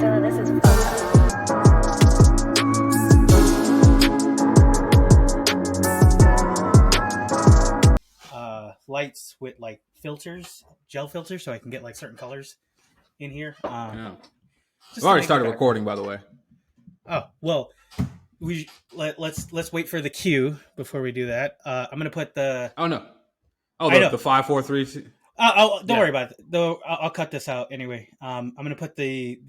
Duh, this is fucked up. Lights with like filters, gel filters, so I can get like certain colors in here. Yeah. I've already started recording, by the way. Oh well, let's wait for the cue before we do that. I'm gonna put the. Oh no! Oh, the 5, 4, 3. 2. Don't worry about it. Though I'll cut this out anyway. I'm gonna put the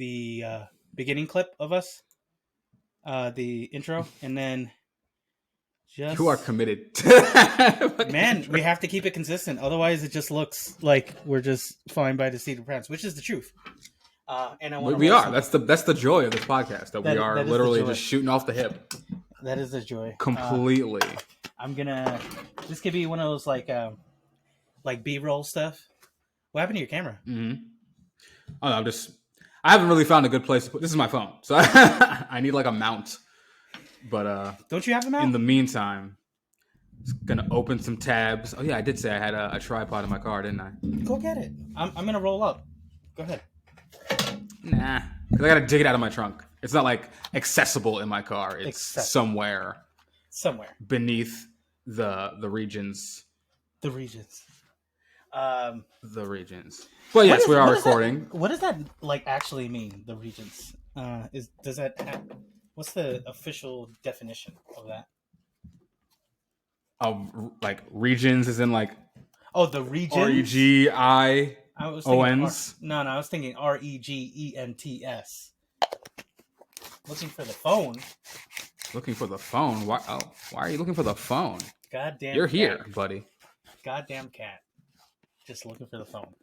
beginning clip of us, the intro, and then just. You are committed. Man, we have to keep it consistent. Otherwise, it just looks like we're just flying by the seat of pants, which is the truth. And we are. That's the joy of this podcast. That we are literally just shooting off the hip. That is the joy. Completely. I'm gonna. This could be one of those like B-roll stuff. What happened to your camera? Mm-hmm. Oh, no, I haven't really found a good place to put. This is my phone, so I need like a mount. But don't you have a mount? In the meantime, just gonna open some tabs. Oh yeah, I did say I had a tripod in my car, didn't I? Go get it. I'm gonna roll up. Go ahead. Nah, because I gotta dig it out of my trunk. It's not like accessible in my car. It's somewhere beneath the regions. The regions. The regions. Well, yes, we are recording. What does that like actually mean? The regions. What's the official definition of that? Oh, like regions is in like. Oh, the regions. REGIONs. No, I was thinking REGENTS. Looking for the phone. Looking for the phone? Why are you looking for the phone? Goddamn. You're cat. here, buddy. Goddamn cat. Just looking for the phone.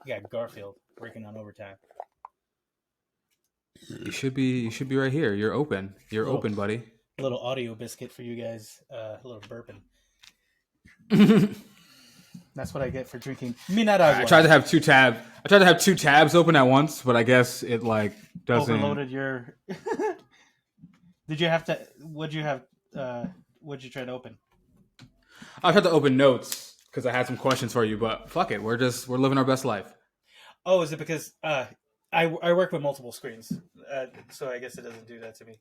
You got Garfield working on overtime. You should be right here. You're open. You're open, buddy. A little audio biscuit for you guys. A little burping. That's what I get for drinking. I tried to have two tabs open at once, but I guess it like doesn't. Overloaded your. Did you have to? What'd you try to open? I tried to open notes because I had some questions for you, but fuck it, we're living our best life. Oh, is it because I work with multiple screens, so I guess it doesn't do that to me.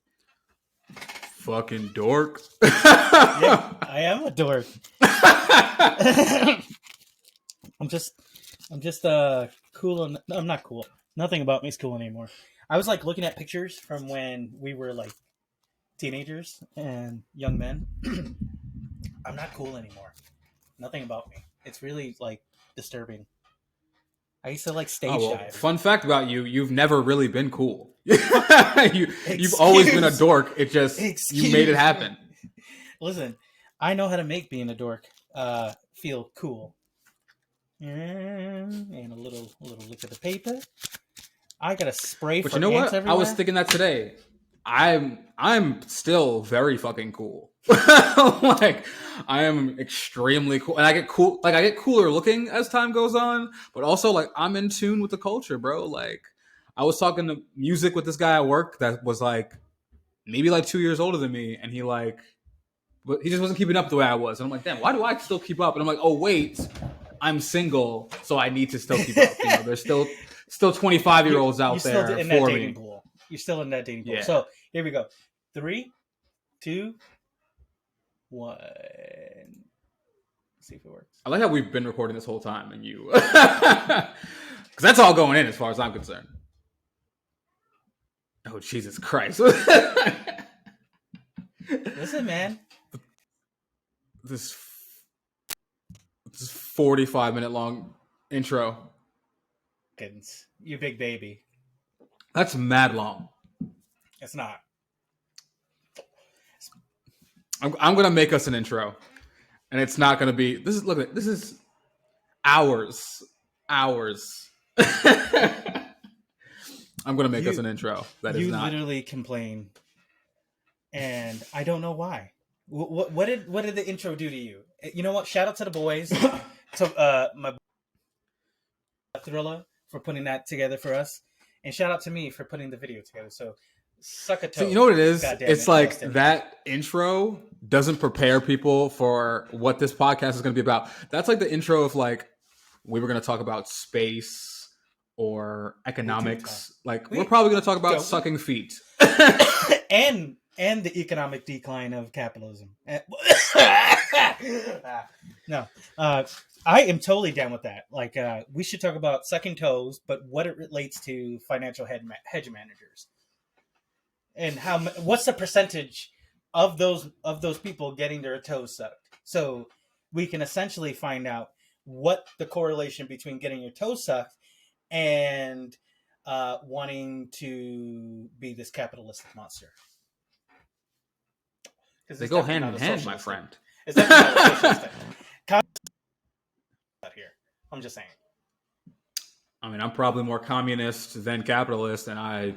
Fucking dork. Yeah, I am a dork. I'm just cool. I'm not cool. Nothing about me is cool anymore. I was like looking at pictures from when we were like teenagers and young men. I'm not cool anymore. Nothing about me. It's really like disturbing. I used to like stage dive. Fun fact about you: you've never really been cool. You've always been a dork. It just you made it happen. Listen, I know how to make being a dork feel cool. And a little look at the paper. I got a spray for ants everywhere. But you know what? I was thinking that today. I'm still very fucking cool. Like I am extremely cool, and I get cooler looking as time goes on. But also, like I'm in tune with the culture, bro. Like I was talking to music with this guy at work that was like maybe like 2 years older than me, and he just wasn't keeping up the way I was. And I'm like, damn, why do I still keep up? And I'm like, oh wait, I'm single, so I need to still keep up. You know, there's still 25-year-olds out there in for that me. dating pool. You're still in that dating pool. Yeah. So here we go. 3, 2, 1. Let's see if it works. I like how we've been recording this whole time, and you, because that's all going in as far as I'm concerned. Oh Jesus Christ! Listen, man. This 45-minute long intro. Goodness. You big baby. That's mad long. It's not. I'm gonna make us an intro, and it's not gonna be. This is hours. I'm gonna make us an intro. You literally complain, and I don't know why. What did the intro do to you? You know what? Shout out to the boys, to my Thrilla for putting that together for us, and shout out to me for putting the video together. So suck a toe. So you know what it is? It's like that intro doesn't prepare people for what this podcast is going to be about. That's like the intro of like we were going to talk about space or economics. Like we're We probably going to talk about don't. sucking feet. and the economic decline of capitalism. No, I am totally down with that. Like, we should talk about sucking toes, but what it relates to financial hedge managers, and what's the percentage of those people getting their toes sucked, so we can essentially find out what the correlation between getting your toes sucked and wanting to be this capitalistic monster. They go hand in hand, my friend. It's definitely not a socialist thing. Out here, I'm just saying. I mean, I'm probably more communist than capitalist, and I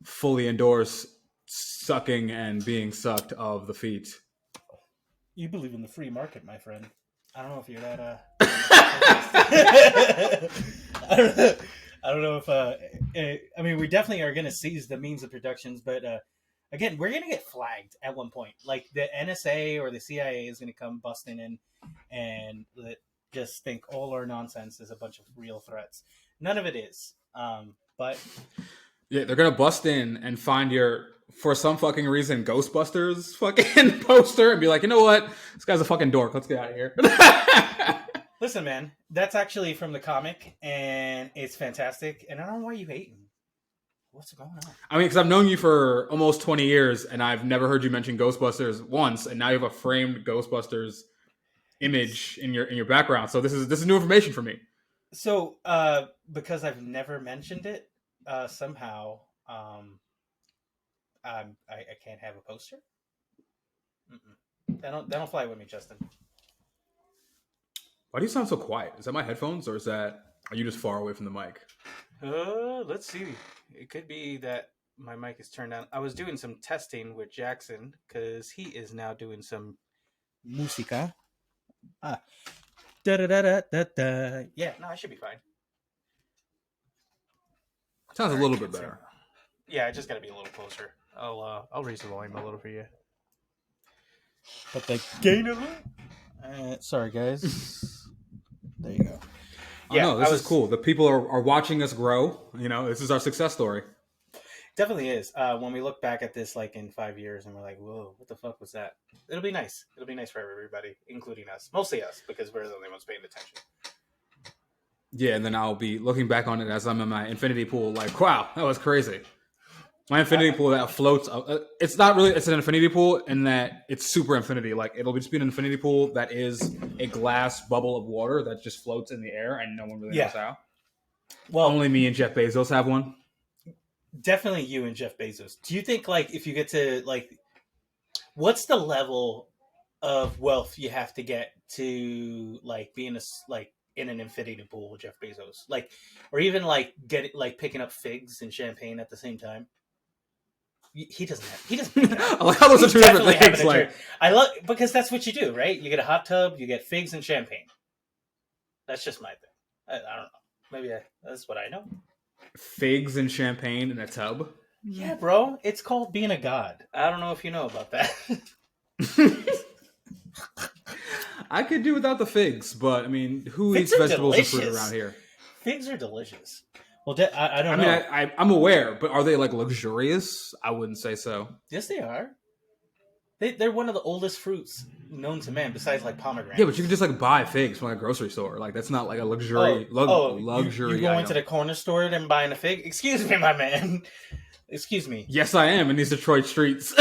fully endorse sucking and being sucked of the feet. You believe in the free market, my friend. I don't know if you're that. I don't know if. I mean, we definitely are going to seize the means of productions, but again, we're going to get flagged at one point. Like the NSA or the CIA is going to come busting in and just think all our nonsense is a bunch of real threats. None of it is. But yeah, they're gonna bust in and find your, for some fucking reason, Ghostbusters fucking poster and be like, you know what, this guy's a fucking dork. Let's get out of here. Listen, man, that's actually from the comic, and it's fantastic. And I don't know why you hating. What's going on? I mean, because I've known you for almost 20 years, and I've never heard you mention Ghostbusters once, and now you have a framed Ghostbusters image in your background. So this is new information for me. So, because I've never mentioned it, somehow, I can't have a poster. They don't fly with me, Justin. Why do you sound so quiet? Is that my headphones, or are you just far away from the mic? Let's see. It could be that my mic is turned on. I was doing some testing with Jackson because he is now doing some música. Da da da da da da. Yeah, no, I should be fine. Sounds a little bit better. Yeah, I just got to be a little closer. I'll raise the volume a little for you. But the gain a little. Sorry, guys. There you go. Yeah, no, this is cool. The people are watching us grow. You know, this is our success story. Definitely is. When we look back at this, like in 5 years, and we're like, "Whoa, what the fuck was that?" It'll be nice. It'll be nice for everybody, including us. Mostly us, because we're the only ones paying attention. Yeah, and then I'll be looking back on it as I'm in my infinity pool, like, wow, that was crazy. My infinity pool that floats. It's not really. It's an infinity pool in that it's super infinity. Like it'll just be an infinity pool that is a glass bubble of water that just floats in the air, and no one really knows how. Well, only me and Jeff Bezos have one. Definitely you and Jeff Bezos. Do you think, like, if you get to, like, what's the level of wealth you have to get to, like, being in an infinity pool with Jeff Bezos, like, or even like picking up figs and champagne at the same time? He doesn't. I like how those are two different things. Like, I love, because that's what you do, right? You get a hot tub, you get figs and champagne. That's just my thing. I don't know. Maybe that's what I know. Figs and champagne in a tub. Yeah, bro. It's called being a god. I don't know if you know about that. I could do without the figs, but I mean, who eats vegetables and fruit around here? Figs are delicious. Well, I don't know. I mean, I'm aware, but are they like luxurious? I wouldn't say so. Yes, they are. They're one of the oldest fruits known to man, besides like pomegranates. Yeah, but you can just like buy figs from a grocery store. Like that's not like a luxury. Luxury. You go into the corner store and buying a fig? Excuse me, my man. Excuse me. Yes, I am in these Detroit streets.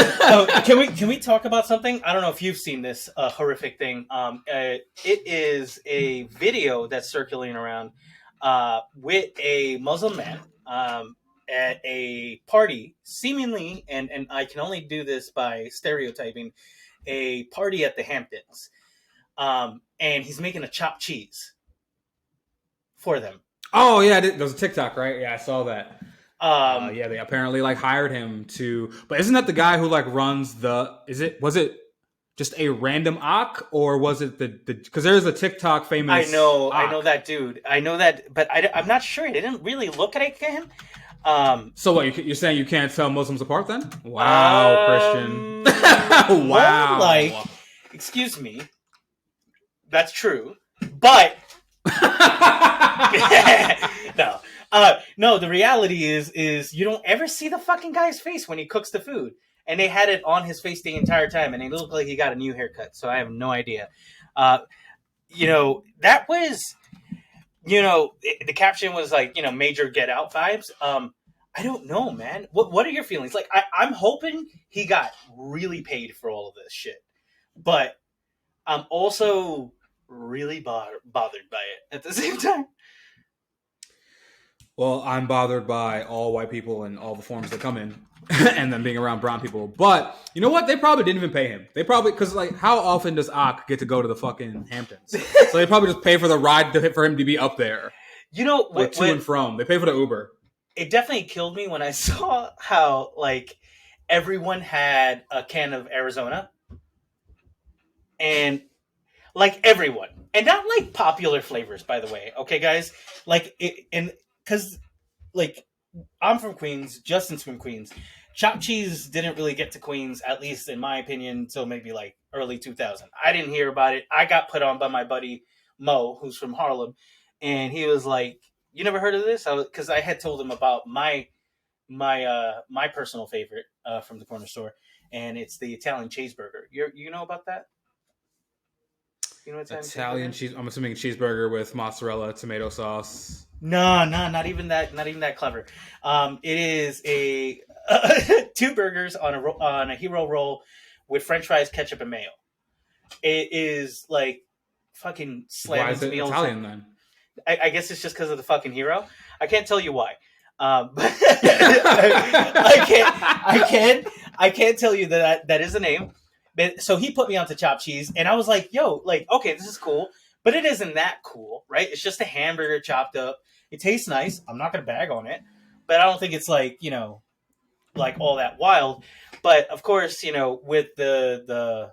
Can we talk about something? I don't know if you've seen this horrific thing. It is a video that's circulating around with a Muslim man at a party, seemingly, and I can only do this by stereotyping, a party at the Hamptons. And he's making a chopped cheese for them. Oh, yeah, there was a TikTok, right? Yeah, I saw that. Yeah, they apparently like hired him to, but isn't that the guy who like runs was it just a random ak, or was it the because there's a TikTok famous I know that dude. I know that, but I'm not sure. I didn't really look at him. So what, you're saying you can't tell Muslims apart then? Wow, Christian. Wow. Like, excuse me. That's true. But no. No, the reality is you don't ever see the fucking guy's face when he cooks the food. And they had it on his face the entire time, and it looked like he got a new haircut. So I have no idea. Uh, that was, the caption was like, major Get Out vibes. I don't know, man. What are your feelings? Like, I'm hoping he got really paid for all of this shit, but I'm also really bothered by it at the same time. Well, I'm bothered by all white people and all the forms that come in, and then being around brown people. But you know what? They probably didn't even pay him. They probably, because like, how often does Ak get to go to the fucking Hamptons? So they probably just pay for the ride for him to be up there. Like to and from. They pay for the Uber. It definitely killed me when I saw how like everyone had a can of Arizona, and like everyone, and not like popular flavors, by the way. Okay, guys, like and because like I'm from Queens, Justin's from Queens. Chopped cheese didn't really get to Queens, at least in my opinion, until maybe like early 2000. I didn't hear about it. I got put on by my buddy Mo, who's from Harlem, and he was like, "You never heard of this?" Because I had told him about my personal favorite from the corner store, and it's the Italian cheeseburger. You know about that? You know what Italian cheese? I'm assuming cheeseburger with mozzarella, tomato sauce. No, not even that. Not even that clever. It is a 2 burgers on a hero roll with French fries, ketchup, and mayo. It is like fucking slamming. Why is it Italian then? I guess it's just because of the fucking hero. I can't tell you why. But I can't tell you that is the name. But so he put me onto chopped cheese, and I was like, "Yo, like, okay, this is cool, but it isn't that cool, right? It's just a hamburger chopped up. It tastes nice. I'm not gonna bag on it, but I don't think it's like like all that wild. But of course, with the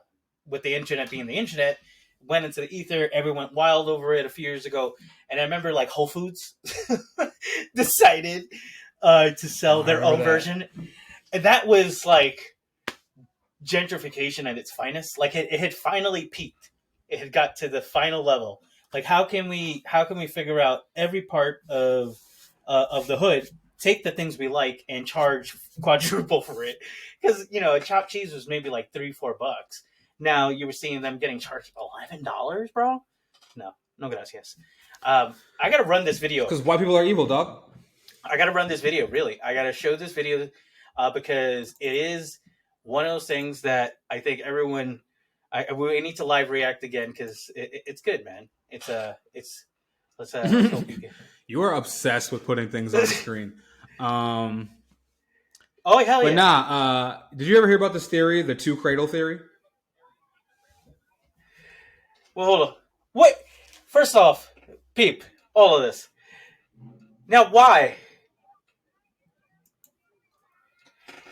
internet being the internet, went into the ether. Everyone went wild over it a few years ago, and I remember like Whole Foods decided to sell their own version, and that was like gentrification at its finest. Like it had finally peaked. It had got to the final level. Like how can we figure out every part of the hood, take the things we like and charge quadruple for it? Because a chopped cheese was maybe like $3-4. Now you were seeing them getting charged $11, bro. No gracias. I gotta run this video because white people are evil, dog. I gotta run this video. Really, I gotta show this video because it is one of those things that I think everyone. We need to live react again because it's good, man. Let's hope you get. You are obsessed with putting things on the screen. Oh hell yeah! But nah, did you ever hear about this theory, the 2 cradle theory? Well, hold on. What? First off, peep all of this. Now, why?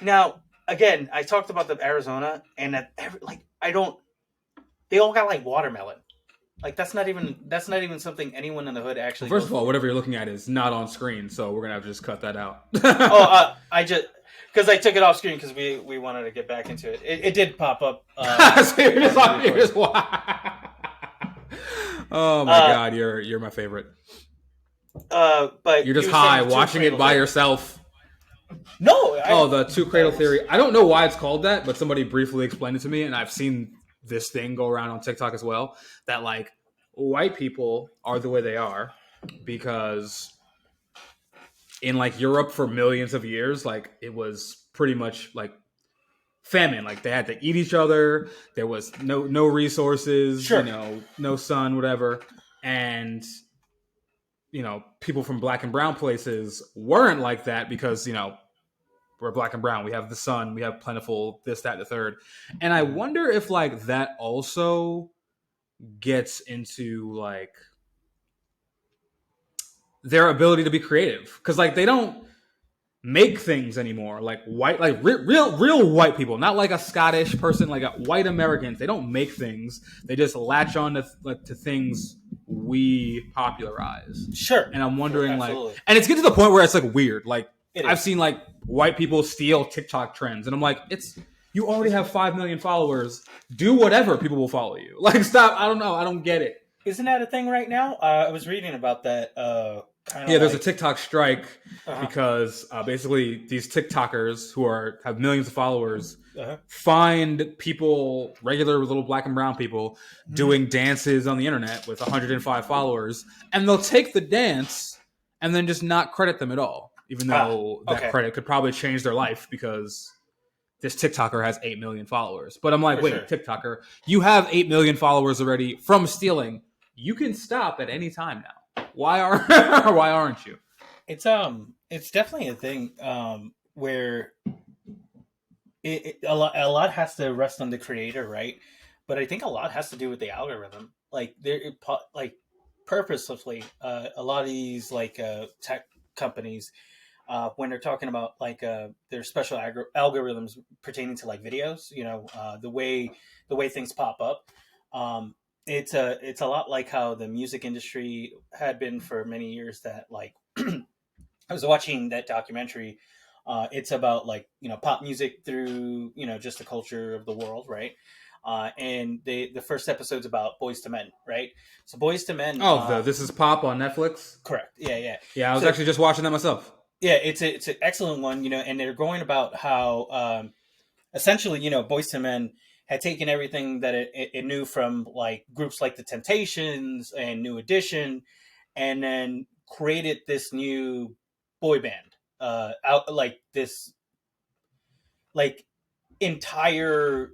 Now, again, I talked about the Arizona, and that they all got like watermelon. Like that's not even something anyone in the hood actually. Well, first of all, whatever you're looking at is not on screen, so we're gonna have to just cut that out. I just because I took it off screen because we wanted to get back into it. It did pop up. So you're just oh my god, you're my favorite. But you're just high watching it by yourself. No. The 2 cradle theory. I don't know why it's called that, but somebody briefly explained it to me, and I've seen this thing go around on TikTok as well. That like white people are the way they are because in like Europe for millions of years, like it was pretty much like famine. Like they had to eat each other. There was no resources. Sure. No sun, whatever, and. People from black and brown places weren't like that because, we're black and brown. We have the sun. We have plentiful this, that, and the third. And I wonder if, like, that also gets into, like, their ability to be creative. Because, like, they don't make things anymore. Like, real white people. Not like a Scottish person, like white Americans. They don't make things. They just latch on to things we popularize. Sure. And I'm wondering, and it's getting to the point where it's like weird. Like I've seen like white people steal TikTok trends, and I'm like, you already have 5 million followers. Do whatever, people will follow you. Like, stop. I don't know. I don't get it. Isn't that a thing right now? I was reading about that kind of Yeah, there's a like TikTok strike uh-huh, because basically these TikTokers who have millions of followers uh-huh. find people, regular little black and brown people, Mhm. doing dances on the internet with 105 followers, and they'll take the dance and then just not credit them at all, even Ah, though that okay, credit could probably change their life because this TikToker has 8 million followers. But I'm like, for wait, sure. TikToker, you have 8 million followers already from stealing. You can stop at any time now. Why are why aren't you? It's definitely a thing where a lot has to rest on the creator, right? But I think a lot has to do with the algorithm. Like like purposefully, a lot of these like tech companies, when they're talking about like their special algorithms pertaining to like videos, the way things pop up. Um, it's a lot like how the music industry had been for many years. That like I was watching that documentary. It's about like pop music through just the culture of the world, right? And the first episode's about Boys to Men, right? So Boys to Men, Oh, the This Is Pop on Netflix. correct, yeah, yeah. Yeah, I was So actually just watching that myself. yeah, it's an excellent one, and they're going about how essentially Boys to Men had taken everything that it knew from like groups like the Temptations and New Edition, and then created this new boy band out like this like entire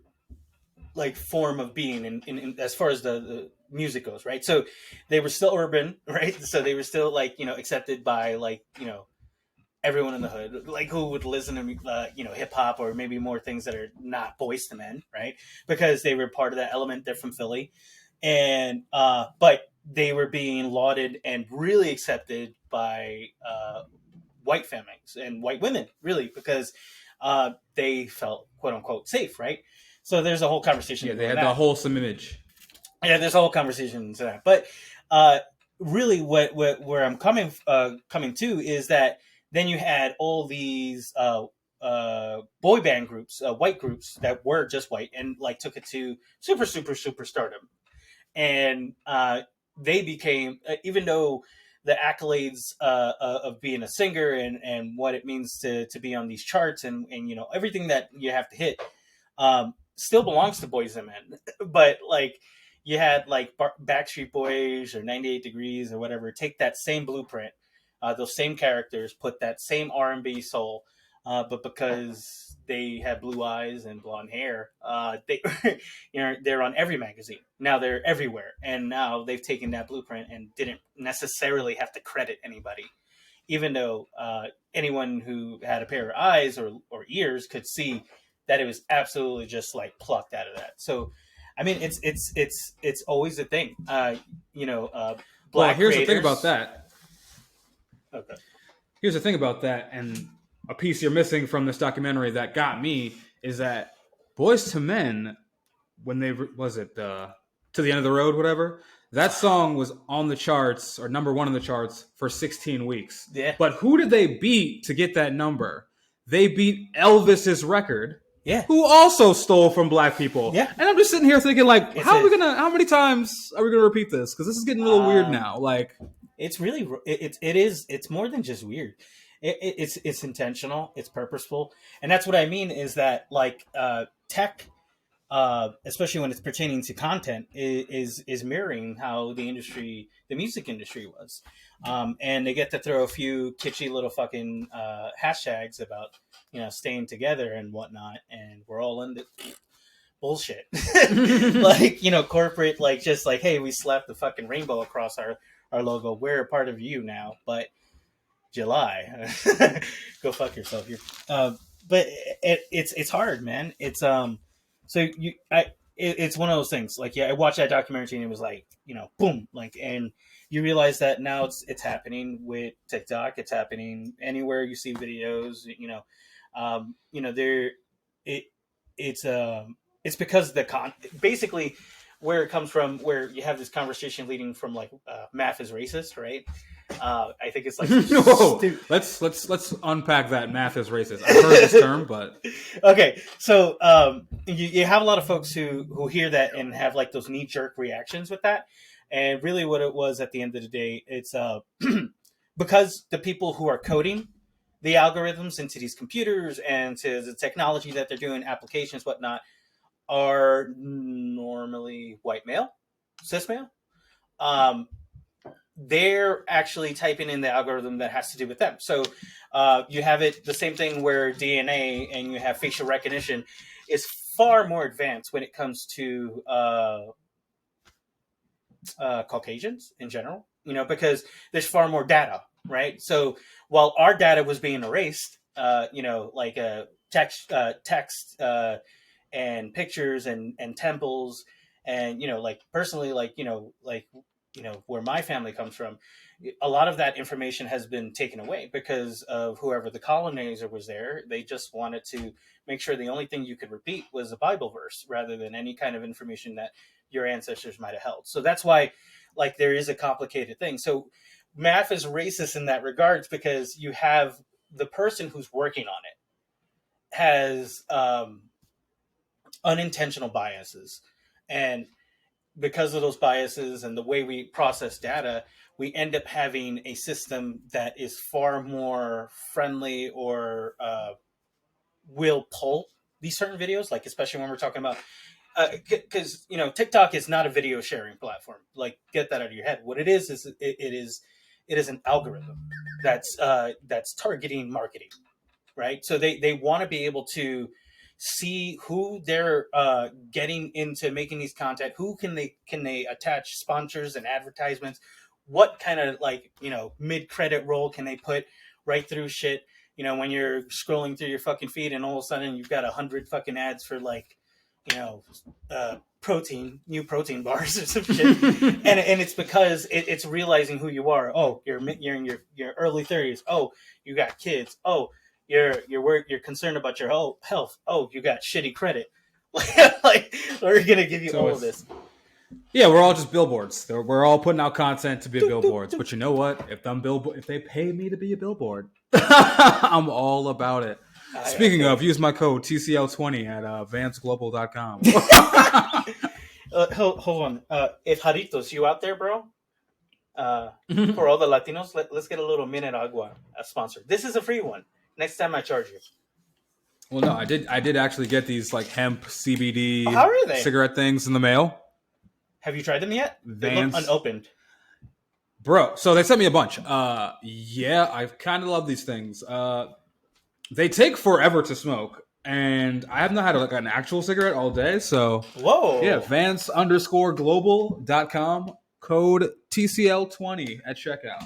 like form of being in as far as the music goes, right? So they were still urban, right? So they were still like accepted by like everyone in the hood, like who would listen to hip hop or maybe more things that are not Boys to Men, right? Because they were part of that element. They're from Philly, and but they were being lauded and really accepted by white families and white women, really, because they felt quote unquote safe, right? So there's a whole conversation Yeah, to go they in had the that. wholesome image. Yeah, there's a whole conversation to that. But uh, really, what where I'm coming to is that then you had all these boy band groups, white groups that were just white, and like took it to super stardom, and they became even though the accolades of being a singer and what it means to be on these charts and everything that you have to hit still belongs to Boys and Men, but like you had like Backstreet Boys or 98 Degrees or whatever take that same blueprint, those same characters, put that same R&B soul, but because they have blue eyes and blonde hair, they they're on every magazine now. They're everywhere, and now they've taken that blueprint and didn't necessarily have to credit anybody, even though anyone who had a pair of eyes or ears could see that it was absolutely just like plucked out of that. So, I mean, it's always a thing. Well, Black creators. Okay. here's the thing about that, and a piece you're missing from this documentary that got me is that Boys to Men, when they was it To the End of the Road, whatever, that song was on the charts or number one on the charts for 16 weeks. Yeah. But who did they beat to get that number? They beat Elvis's record, Yeah. who also stole from black people. Yeah. And I'm just sitting here thinking, like, It's a. how many times are we gonna repeat this? Because this is getting a little weird Um, now. Like, it's really it's more than just weird. It's intentional. It's purposeful, and that's what I mean. Is that like tech, especially when it's pertaining to content, is mirroring how the music industry was, and they get to throw a few kitschy little fucking hashtags about staying together and whatnot, and we're all in the bullshit. Like corporate, like just like, hey, we slapped the fucking rainbow across our logo. We're a part of you now, but July, go fuck yourself. But it's hard, man. So it's one of those things. Like, yeah, I watched that documentary and it was like, boom, like, and you realize that now it's happening with TikTok. It's happening anywhere you see videos. There, it it's it's because basically where it comes from, where you have this conversation leading from like math is racist, right? I think it's like whoa, let's unpack that. Math is racist. I've heard this term, but okay. So you have a lot of folks who hear that and have like those knee jerk reactions with that, and really what it was at the end of the day, it's because the people who are coding the algorithms into these computers and to the technology that they're doing, applications, whatnot, are normally white male, cis male. They're actually typing in the algorithm that has to do with them. So you have it the same thing where DNA and you have facial recognition is far more advanced when it comes to Caucasians in general, because there's far more data, right? So while our data was being erased, like text and pictures and temples, and like personally, where my family comes from, a lot of that information has been taken away because of whoever the colonizer was there. They just wanted to make sure the only thing you could repeat was a Bible verse rather than any kind of information that your ancestors might have held. So that's why, there is a complicated thing. So math is racist in that regards because you have the person who's working on it has unintentional biases. And because of those biases and the way we process data, we end up having a system that is far more friendly or will pull these certain videos, especially when we're talking about because TikTok is not a video sharing platform. Get that out of your head. What it is it is an algorithm that's targeting marketing, right? So they want to be able to see who they're getting into making these content, who can they attach sponsors and advertisements, what kind of mid-credit roll can they put right through shit, when you're scrolling through your fucking feed and all of a sudden you've got 100 fucking ads for new protein bars or some shit. and it's because it's realizing who you are. Oh, you're in your early 30s. Oh, you got kids. Oh, you're concerned about your health. Oh, you got shitty credit. We're gonna give you all of this. Yeah, we're all just billboards. We're all putting out content to be billboards. But you know what? If they pay me to be a billboard, I'm all about it. Speaking of, use my code TCL20 at vansglobal.com. Hold on. If Jaritos, you out there, bro? For all the Latinos, let's get a little Minute Agua sponsor. This is a free one. Next time I charge you. Well, no, I did actually get these hemp CBD how are they? Cigarette things in the mail. Have you tried them yet? They look unopened. Bro, so they sent me a bunch. Yeah, I kind of love these things. They take forever to smoke, and I have not had an actual cigarette all day, so... Whoa! Yeah, Vans_global.com, code TCL20 at checkout.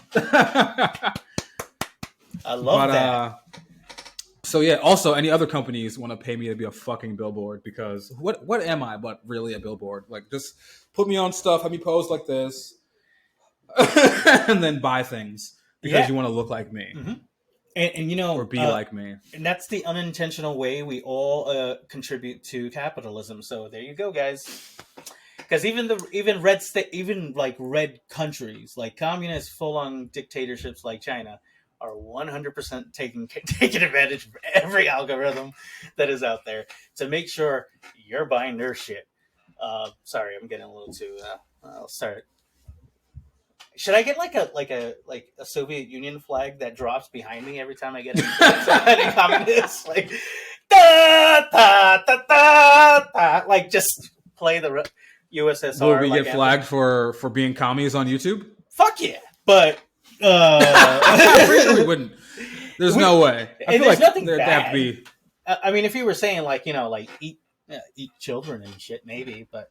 I love that. So yeah, also any other companies want to pay me to be a fucking billboard, because what am I but really a billboard? Just put me on stuff, have me pose like this, and then buy things because you want to look like me. Mm-hmm. And or be like me. And that's the unintentional way we all contribute to capitalism. So there you go, guys. Because even red countries, like communist full-on dictatorships like China, are 100% taking advantage of every algorithm that is out there to make sure you're buying their shit. Sorry, I'm getting a little too. I'll start. Should I get a Soviet Union flag that drops behind me every time I get any communists? Da, da, da, da, da. Just play the USSR. Will we get flagged for being commies on YouTube? Fuck yeah! But I'm pretty sure we wouldn't. There's no way. I feel there's nothing bad. Have to be. I mean, if you were saying eat children and shit, maybe, but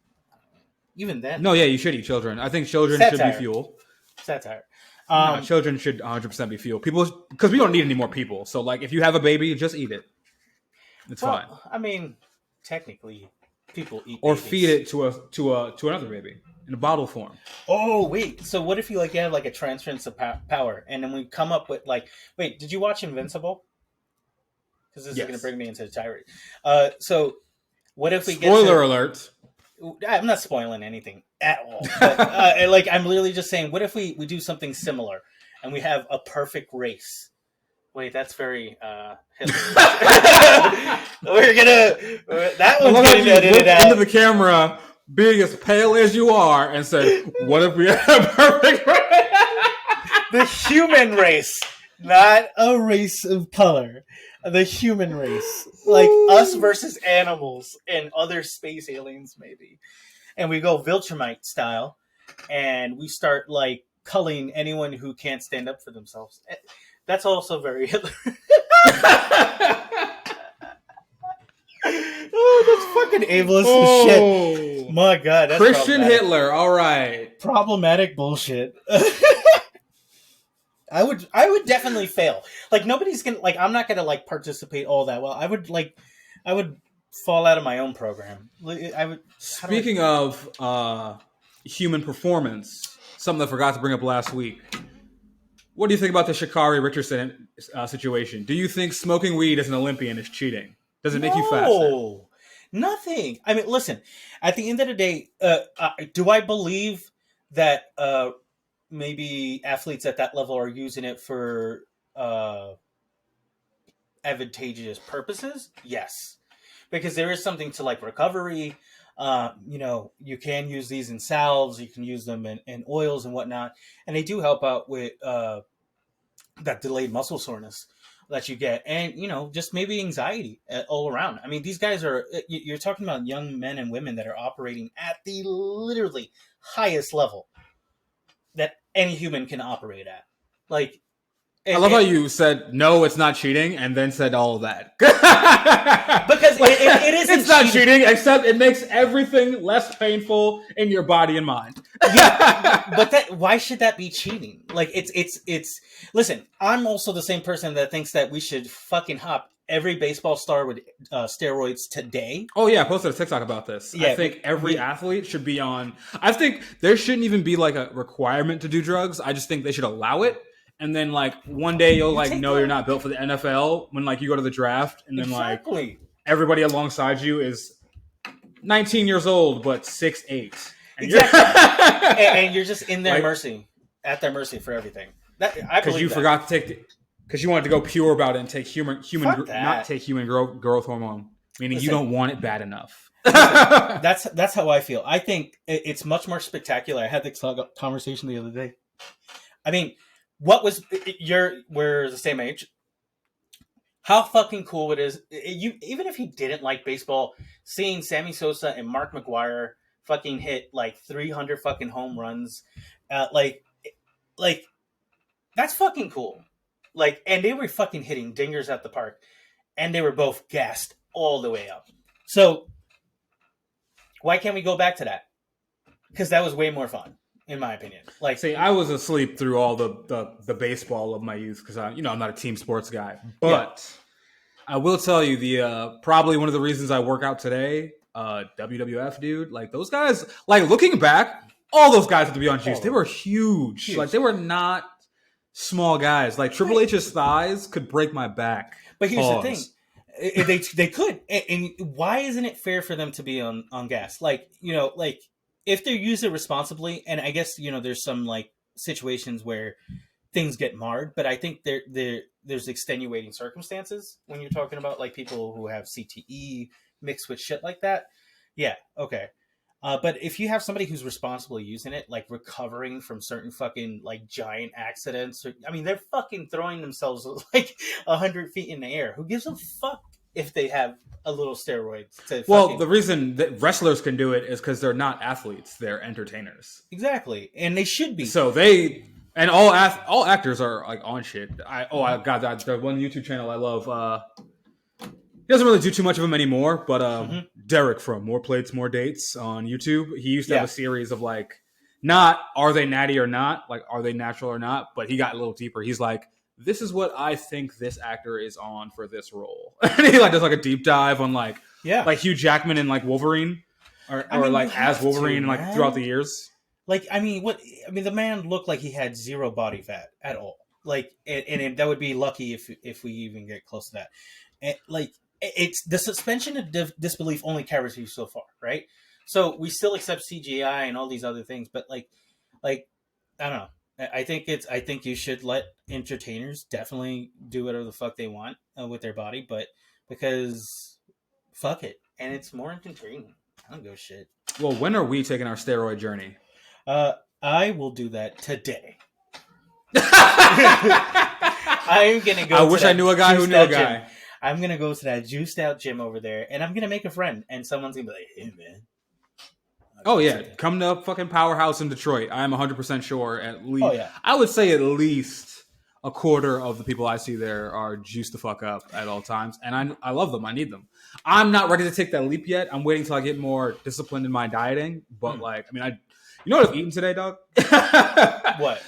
even then. No, yeah, you should eat children. I think children should be fuel. Satire. No, children should 100% be fuel. People, because we don't need any more people. So, if you have a baby, just eat it. It's fine. I mean, technically, people eat. Or babies. feed it to another baby in a bottle form. Oh wait, so what if you have a transference of power, and then we come up with wait, did you watch Invincible? Because this is going to bring me into the tirade. So what if we Spoiler alert. I'm not spoiling anything at all. But, I'm literally just saying, what if we do something similar and we have a perfect race? Wait, that's very Hitler. We're gonna that one's getting edited out. Into the camera, being as pale as you are, and say, "What if we have a perfect race?" The human race, not a race of color. The human race, like us versus animals and other space aliens, maybe. And we go Viltrumite style, and we start like culling anyone who can't stand up for themselves. That's also very Hitler. Oh, that's fucking ableist as shit. My God, that's Christian Hitler. All right, problematic bullshit. I would definitely fail. Like nobody's gonna like. I'm not gonna like participate all that well. I would fall out of my own program. I would. Speaking of human performance, something I forgot to bring up last week. What do you think about the Sha'Carri Richardson situation? Do you think smoking weed as an Olympian is cheating? Does it make you faster? Nothing. I mean, listen. At the end of the day, do I believe that maybe athletes at that level are using it for advantageous purposes? Yes, because there is something to like recovery. You can use these in salves. You can use them in oils and whatnot, and they do help out with that delayed muscle soreness that you get, and just maybe anxiety all around. I mean, these guys you're talking about young men and women that are operating at the literally highest level that any human can operate at. Like, I love how you said no, it's not cheating, and then said all of that. Because it isn't. It's not cheating, except it makes everything less painful in your body and mind. Yeah, but why should that be cheating? Like, it's. Listen, I'm also the same person that thinks that we should fucking hop every baseball star with steroids today. Oh yeah, I posted a TikTok about this. Yeah, I think every athlete should be on. I think there shouldn't even be like a requirement to do drugs. I just think they should allow it. And then, like, one day you'll, like, know you're not built for the NFL when, like, you go to the draft. And then, like, everybody alongside you is 19 years old, but 6'8". Exactly. And you're just in their mercy, at their mercy for everything. Because you forgot to take because you wanted to go pure about it and take not take human growth hormone, meaning you don't want it bad enough. That's how I feel. I think it's much more spectacular. I had this conversation the other day. I mean, we're the same age. How fucking cool it is. Even if you didn't like baseball, seeing Sammy Sosa and Mark McGwire fucking hit like 300 fucking home runs, like that's fucking cool. Like, and they were fucking hitting dingers at the park, and they were both gassed all the way up. So why can't we go back to that? Because that was way more fun. In my opinion, like, see, I was asleep through all the baseball of my youth because I'm not a team sports guy. But I will tell you the probably one of the reasons I work out today, WWF dude, like those guys. Like looking back, all those guys have to be on juice. They were huge. Like they were not small guys. Like Triple H's thighs could break my back. But here's the thing, they could. And why isn't it fair for them to be on gas? Like like. If they're used it responsibly, and I guess there's some like situations where things get marred, but I think there's extenuating circumstances when you're talking about like people who have CTE mixed with shit like that. Yeah, okay. But if you have somebody who's responsibly using it, like recovering from certain fucking like giant accidents, they're fucking throwing themselves like 100 feet in the air. Who gives a fuck if they have a little steroids? The reason that wrestlers can do it is because they're not athletes; they're entertainers. Exactly, and they should be. So all actors are like on shit. I got that. The one YouTube channel I love. He doesn't really do too much of them anymore, but Derek from More Plates, More Dates on YouTube. He used to have a series of like, not are they natty or not, like are they natural or not, but he got a little deeper. He's like, this is what I think this actor is on for this role. And he like does like a deep dive on like Hugh Jackman and like Wolverine or as Wolverine like throughout the years. Like the man looked like he had zero body fat at all. Like and that would be lucky if we even get close to that. And, like it's the suspension of disbelief only carries you so far, right? So we still accept CGI and all these other things, but like I don't know. I think you should let entertainers definitely do whatever the fuck they want with their body, but because fuck it, and it's more entertaining. I don't give a shit. Well, when are we taking our steroid journey? I will do that today. I'm gonna go. I wish I knew a guy who knew a guy. Gym. I'm gonna go to that juiced out gym over there, and I'm gonna make a friend, and someone's gonna be like, "Hey, man." Oh yeah, come to fucking Powerhouse in Detroit. I'm 100% sure. At least, Oh yeah, I would say at least a quarter of the people I see there are juiced the fuck up at all times, and I love them. I need them. I'm not ready to take that leap yet. I'm waiting till I get more disciplined in my dieting. But like, I mean, you know what I've eaten today, dog? What?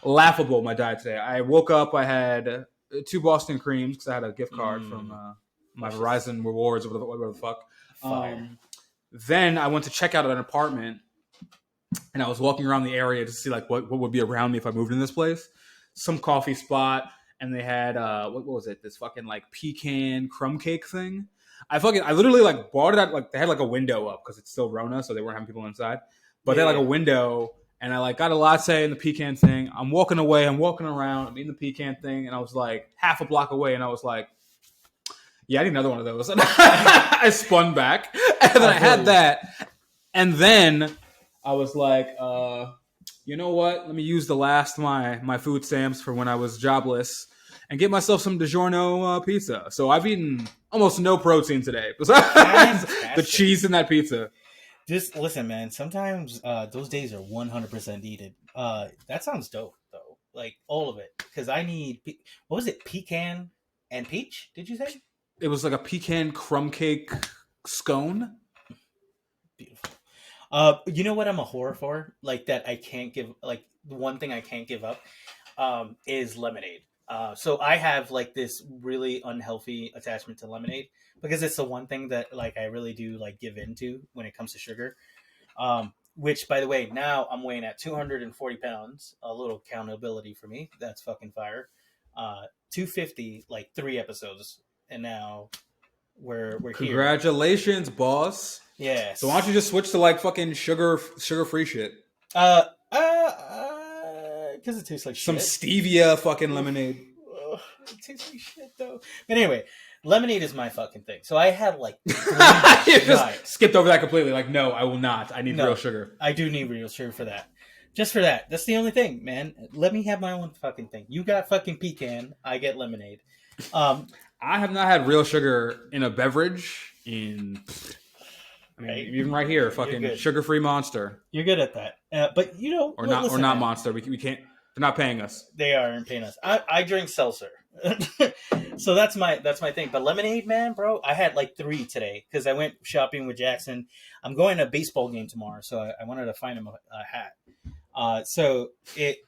Laughable. My diet today. I woke up. I had 2 Boston creams because I had a gift card from my Verizon rewards or whatever the fuck. Then I went to check out an apartment, and I was walking around the area to see like what would be around me if I moved in this place. Some coffee spot, and they had what was it? This fucking like pecan crumb cake thing. I literally like bought it at like they had like a window up because it's still Rona, so they weren't having people inside. But they had like a window, and I like got a latte and the pecan thing. I'm walking away, I'm walking around, I'm eating the pecan thing, and I was like half a block away, and I was like, yeah, I need another one of those. And I spun back, and then I had that, and then I was like, you know what? Let me use the last my food stamps for when I was jobless and get myself some DiGiorno pizza. So I've eaten almost no protein today besides the cheese in that pizza. Just listen, man. Sometimes those days are 100% needed. That sounds dope, though. Like all of it, because I need. What was it? Pecan and peach? Did you say? It was like a pecan crumb cake scone. Beautiful. You know what I'm a whore for? Like that I can't give. Like the one thing I can't give up is lemonade. So I have like this really unhealthy attachment to lemonade because it's the one thing that like I really do like give into when it comes to sugar. Which, by the way, now I'm weighing at 240 pounds. A little accountability for me. That's fucking fire. 250, like 3 episodes, and now we're here. Congratulations, boss. Yeah. So why don't you just switch to like fucking sugar-free shit? Because it tastes like shit. Some stevia fucking lemonade. It tastes like shit though. But anyway, lemonade is my fucking thing. So I had like you just skipped over that completely. Like, no, I will not. I need real sugar. I do need real sugar for that. Just for that. That's the only thing, man. Let me have my own fucking thing. You got fucking pecan. I get lemonade. I have not had real sugar in a beverage in. I mean, even right here, fucking sugar-free Monster. You're good at that, but you know, or not Monster. We can't. They're not paying us. They aren't paying us. I drink seltzer, so that's my thing. But lemonade, man, bro, I had like 3 today because I went shopping with Jackson. I'm going to a baseball game tomorrow, so I wanted to find him a hat. So it,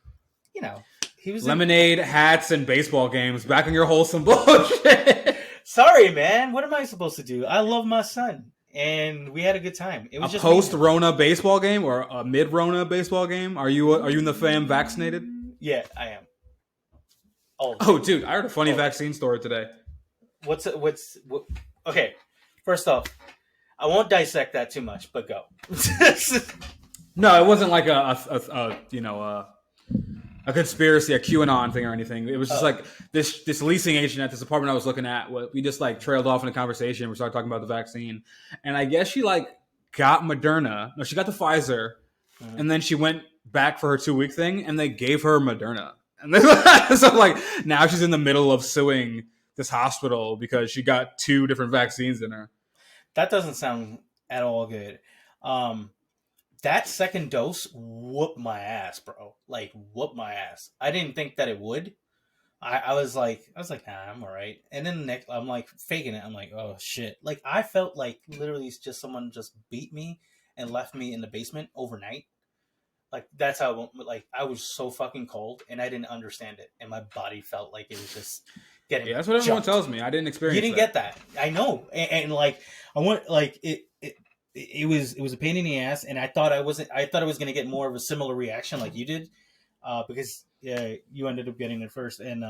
you know, he was lemonade, hats, and baseball games. Back on your wholesome bullshit. Sorry, man. What am I supposed to do? I love my son. And we had a good time. It was just post-Rona baseball game or a mid-Rona baseball game. Are you in the fam vaccinated? Yeah, I am. Oh, dude, I heard a funny vaccine story today. Okay, first off, I won't dissect that too much, but go. No, it wasn't like a conspiracy, a QAnon thing or anything. It was just like this leasing agent at this apartment I was looking at. We just like trailed off in a conversation. We started talking about the vaccine, and I guess she like got Moderna. No, she got the Pfizer, and then she went back for her 2-week thing, and they gave her Moderna. And so like now she's in the middle of suing this hospital because she got 2 different vaccines in her. That doesn't sound at all good. That second dose whooped my ass, bro. Like, whooped my ass. I didn't think that it would. I was like, nah, I'm all right. And then the next, I'm like faking it. I'm like, oh shit. Like, I felt like literally just someone just beat me and left me in the basement overnight. Like, that's how, like, I was so fucking cold and I didn't understand it. And my body felt like it was just getting that's what everyone tells me. I didn't experience You didn't get that. I know. And like, I want, like, it was a pain in the ass, and I thought I was going to get more of a similar reaction like you did, because you ended up getting it first, and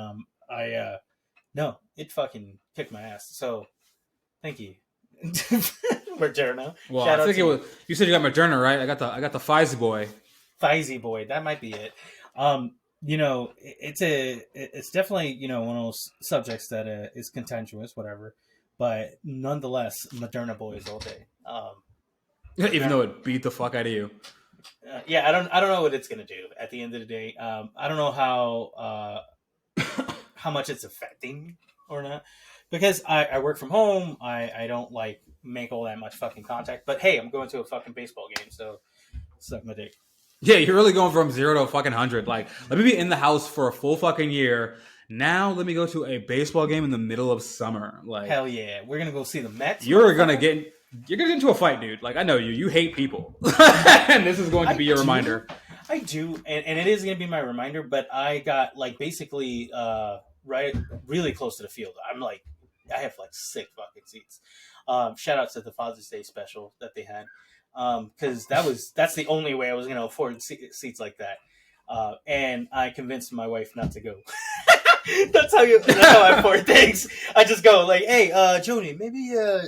no, it fucking kicked my ass. So, thank you, Moderna. Well, I think it was. You said you got Moderna, right? I got the Pfizer boy. Pfizer boy, that might be it. You know, it's definitely, you know, one of those subjects that is contentious, whatever, but nonetheless, Moderna boys all day. Even though it beat the fuck out of you. Yeah, I don't know what it's gonna do at the end of the day. I don't know how much it's affecting me or not, because I work from home. I don't like make all that much fucking contact. But hey, I'm going to a fucking baseball game, so suck my dick. Yeah, you're really going from 0 to a fucking 100. Like, let me be in the house for a full fucking year. Now let me go to a baseball game in the middle of summer. Like, Hell yeah, we're gonna go see the Mets. you're gonna get into a fight, dude. Like, I know you. You hate people, and this is going to be your reminder. I do, and it is gonna be my reminder. But I got like basically right, really close to the field. I'm like, I have like 6 fucking seats. Shout out to the Father's Day special that they had, because that's the only way I was gonna afford seats like that. And I convinced my wife not to go. That's how I afford things. I just go like, hey, Joni, maybe you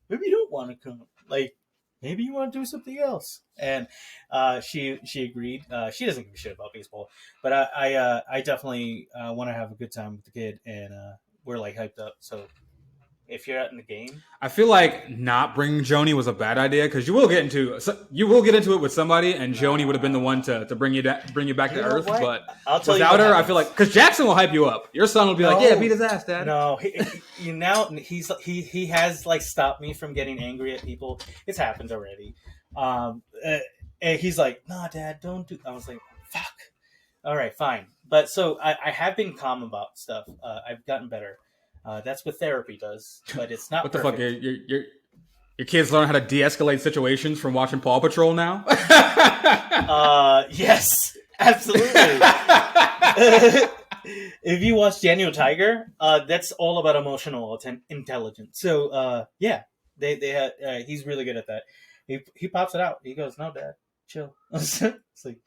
don't want to come. Like, maybe you want to do something else. And she agreed. She doesn't give a shit about baseball, but I definitely want to have a good time with the kid, and we're like hyped up. So if you're out in the game, I feel like not bringing Joni was a bad idea because you will get into it with somebody, and Joni would have been the one to bring you back to earth. What? But I'll tell without you her, I feel like because Jackson will hype you up. Your son will be like, "Yeah, beat his ass, Dad." No, he has like stopped me from getting angry at people. It's happened already. And he's like, "Nah, Dad, don't do." I was like, "Fuck." All right, fine. But so I have been calm about stuff. I've gotten better. That's what therapy does, but it's not. What the perfect. fuck? Your kids learn how to de-escalate situations from watching Paw Patrol now? Yes, absolutely. If you watch Daniel Tiger, that's all about emotional intelligence. So yeah, they had he's really good at that. He pops it out. He goes, "No, Dad, chill." It's like,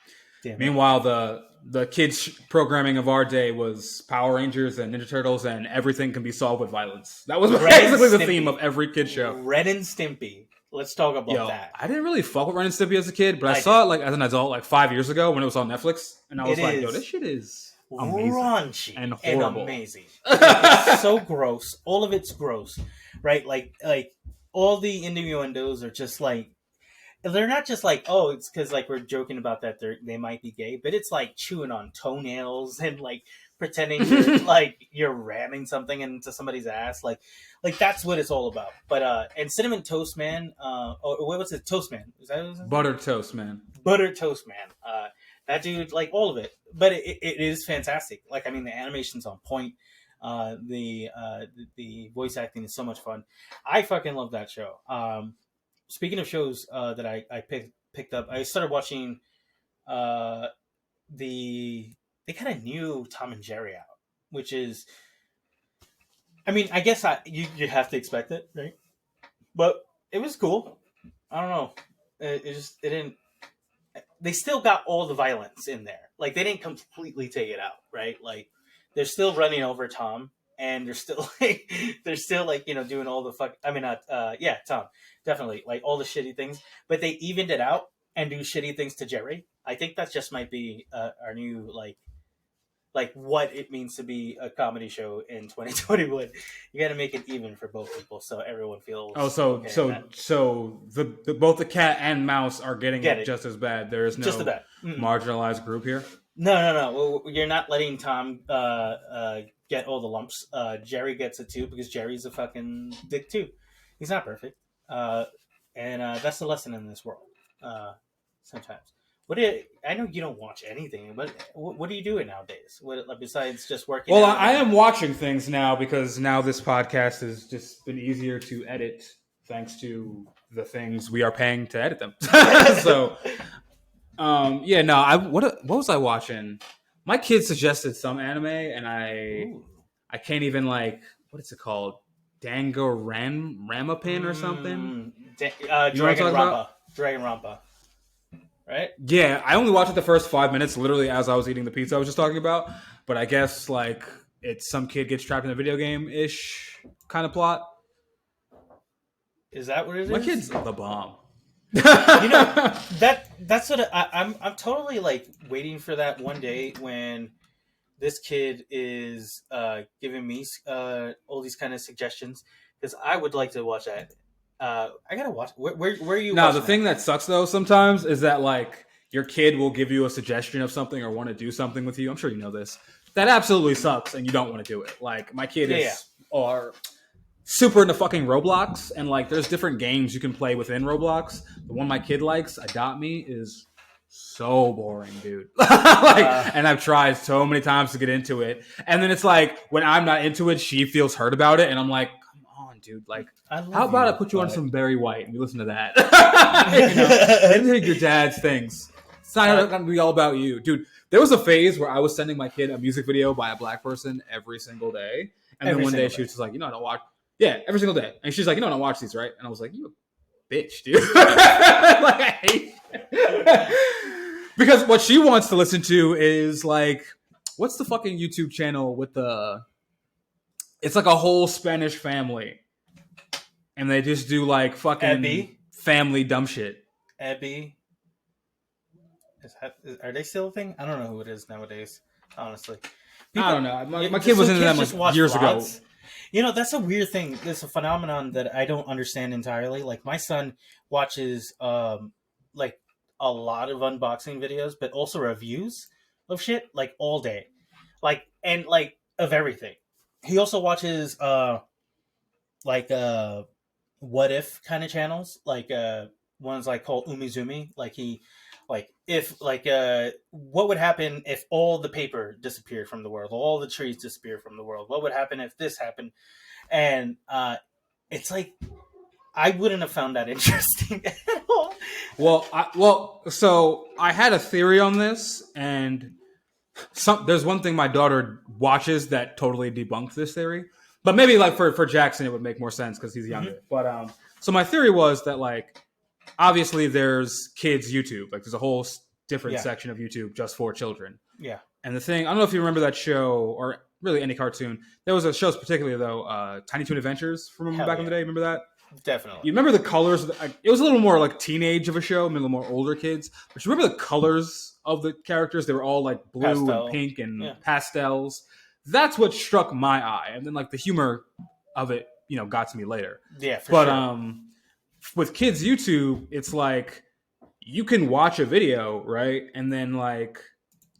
damn. Meanwhile, the kids programming of our day was Power Rangers and Ninja Turtles, and everything can be solved with violence. That was basically the theme of every kid show. Ren and Stimpy. Let's talk about that. I didn't really fuck with Ren and Stimpy as a kid, but I saw it like as an adult, like 5 years ago when it was on Netflix, and I was like, "Yo, this shit is amazing raunchy and horrible, and amazing. It's so gross. All of it's gross, right? Like all the innuendos are just like, they're not just like, oh, it's because like we're joking about that they might be gay, but it's like chewing on toenails and like pretending you're like you're ramming something into somebody's ass, like that's what it's all about. But and Cinnamon Toast Man, what was it? Toast Man? Is that what it was? Buttered Toast Man. Buttered Toast Man. That dude, like all of it, but it is fantastic. Like, I mean, the animation's on point. The voice acting is so much fun. I fucking love that show. Speaking of shows that I picked up, I started watching they kind of new Tom and Jerry out, which is, I mean, I guess you have to expect it, right? But it was cool. I don't know. It didn't. They still got all the violence in there. Like, they didn't completely take it out, right? Like, they're still running over Tom, and they're still like, doing all the fuck. I mean, yeah, Tom, definitely, like all the shitty things. But they evened it out and do shitty things to Jerry. I think that just might be our new like what it means to be a comedy show in 2021. You got to make it even for both people, so everyone feels. Oh, so the both the cat and mouse are getting it just as bad. There is no just about. marginalized group here. No. Well, you're not letting Tom get all the lumps. Jerry gets it too because Jerry's a fucking dick too. He's not perfect, and that's the lesson in this world. Sometimes. I know you don't watch anything, but what are you doing nowadays? What besides just working? Well, I am watching things now because now this podcast has just been easier to edit thanks to the things we are paying to edit them. So, yeah, no. What was I watching? My kid suggested some anime, and I can't even like what is it called? Dango Ramapin or something? Dragon Rampa. Right? Yeah, I only watched it the first 5 minutes, literally as I was eating the pizza I was just talking about. But I guess like it's some kid gets trapped in a video game ish kind of plot. Is that what it is? My kid's the bomb. That's what I'm totally like waiting for that one day when this kid is giving me all these kind of suggestions because I would like to watch that I gotta watch. Where are you? No, watching the thing that sucks though sometimes is that like your kid will give you a suggestion of something or want to do something with you. I'm sure you know this. That absolutely sucks, and you don't want to do it. Like my kid are super into fucking Roblox, and like there's different games you can play within Roblox. The one my kid likes, Adopt Me, is so boring, dude. And I've tried so many times to get into it, and then it's like when I'm not into it, she feels hurt about it, and I'm like, come on, dude. Like, how about I put you on some Barry White and you listen to that? And take your dad's things. It's not going to be all about you, dude. There was a phase where I was sending my kid a music video by a black person every single day, and then one day she was just like, I don't watch. Yeah, every single day, and she's like, I don't watch these, right? And I was like, you a bitch, dude. Like I hate. Because what she wants to listen to is like, what's the fucking YouTube channel with the? It's like a whole Spanish family, and they just do like fucking family dumb shit. Abby, are they still a thing? I don't know who it is nowadays. Honestly, I don't know. My kid was into them like years ago. You know, that's a weird thing. There's a phenomenon that I don't understand entirely. Like my son watches like a lot of unboxing videos, but also reviews of shit like all day. Like and like of everything. He also watches like what if kind of channels, like ones like called Umizoomi. What would happen if all the paper disappeared from the world, all the trees disappeared from the world? What would happen if this happened? And it's like I wouldn't have found that interesting at all. So I had a theory on this, and there's one thing my daughter watches that totally debunks this theory. But maybe like for Jackson, it would make more sense because he's younger. Mm-hmm. But so my theory was that like obviously there's kids YouTube, like there's a whole different section of YouTube just for children. Yeah. And the thing, I don't know if you remember that show or really any cartoon. There was a show particularly though, Tiny Toon Adventures from back in the day. Remember that? Definitely. You remember the colors? It was a little more like teenage of a show, a little more older kids. But you remember the colors of the characters? They were all like blue and pink and pastels. That's what struck my eye. And then like the humor of it, got to me later. Yeah, for sure. With kids YouTube, it's like you can watch a video, right? And then like,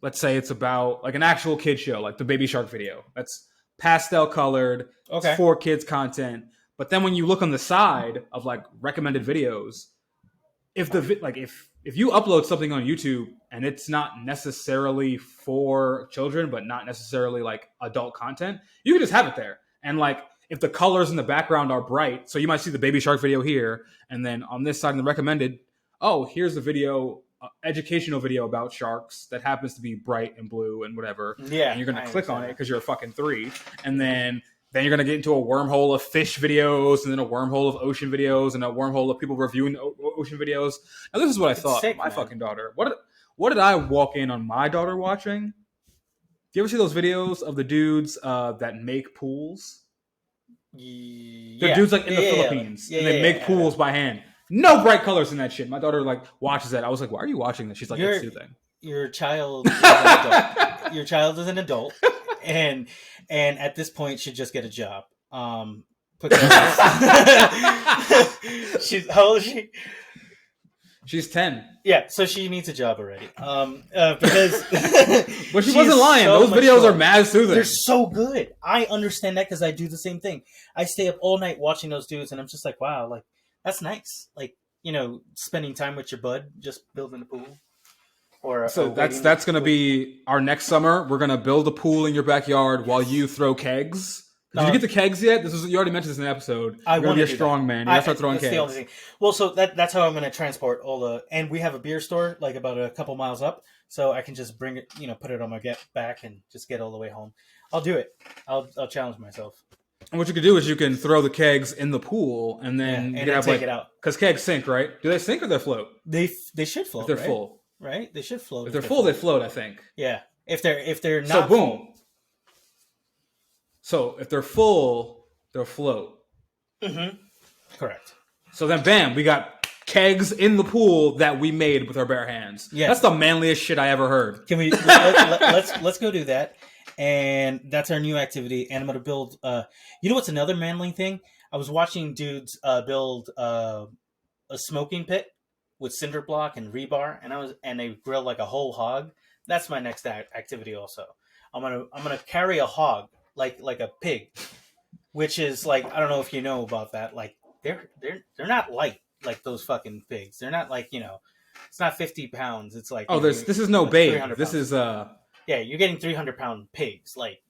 let's say it's about like an actual kid show, like the Baby Shark video. That's pastel colored. Okay. It's for kids content. But then when you look on the side of like recommended videos, if you upload something on YouTube and it's not necessarily for children, but not necessarily like adult content, you can just have it there. And like if the colors in the background are bright, so you might see the Baby Shark video here, and then on this side in the recommended, here's a video, educational video about sharks that happens to be bright and blue and whatever. Yeah, and you're gonna click on it because you're a fucking 3, and then you're going to get into a wormhole of fish videos, and then a wormhole of ocean videos, and a wormhole of people reviewing ocean videos. Now, this is what I thought. Sick, my fucking daughter. What did I walk in on my daughter watching? Do you ever see those videos of the dudes that make pools? Yeah. They're dudes like in the Philippines, and they make pools by hand. No bright colors in that shit. My daughter like watches that. I was like, why are you watching this? She's like, it's soothing. Your child is an adult. Your child is an adult. And at this point should just get a job. How old is she? She's 10. Yeah, so she needs a job already. Because but she wasn't lying. Those videos are mad soothing. They're so good. I understand that because I do the same thing. I stay up all night watching those dudes, and I'm just like, wow, like that's nice. Like spending time with your bud, just building a pool. So that's going to be our next summer. We're going to build a pool in your backyard while you throw kegs. Did you get the kegs yet? You already mentioned this in the episode. I want to be a strong man. You got to start throwing kegs. The only thing. Well, so that's how I'm going to transport all the. And we have a beer store like about a couple miles up, so I can just bring it, put it on my back and just get all the way home. I'll do it. I'll challenge myself. And what you can do is you can throw the kegs in the pool and then you can have take it out because kegs sink, right? Do they sink or they float? They should float. If they're full. Right? They should float. If they're full, they float, I think. Yeah. If they're not so boom. So if they're full, they'll float. Mm-hmm. Correct. So then bam, we got kegs in the pool that we made with our bare hands. Yeah. That's the manliest shit I ever heard. Can we let's go do that. And that's our new activity. And I'm gonna build what's another manly thing? I was watching dudes build a smoking pit with cinder block and rebar, and they grill like a whole hog. That's my next activity. Also, I'm gonna carry a hog like a pig, which is like I don't know if you know about that. Like they're not light like those fucking pigs. They're not like it's not 50 pounds. It's like Oh, this is no like babe. 300 This pounds. is Yeah, you're getting 300-pound pigs, like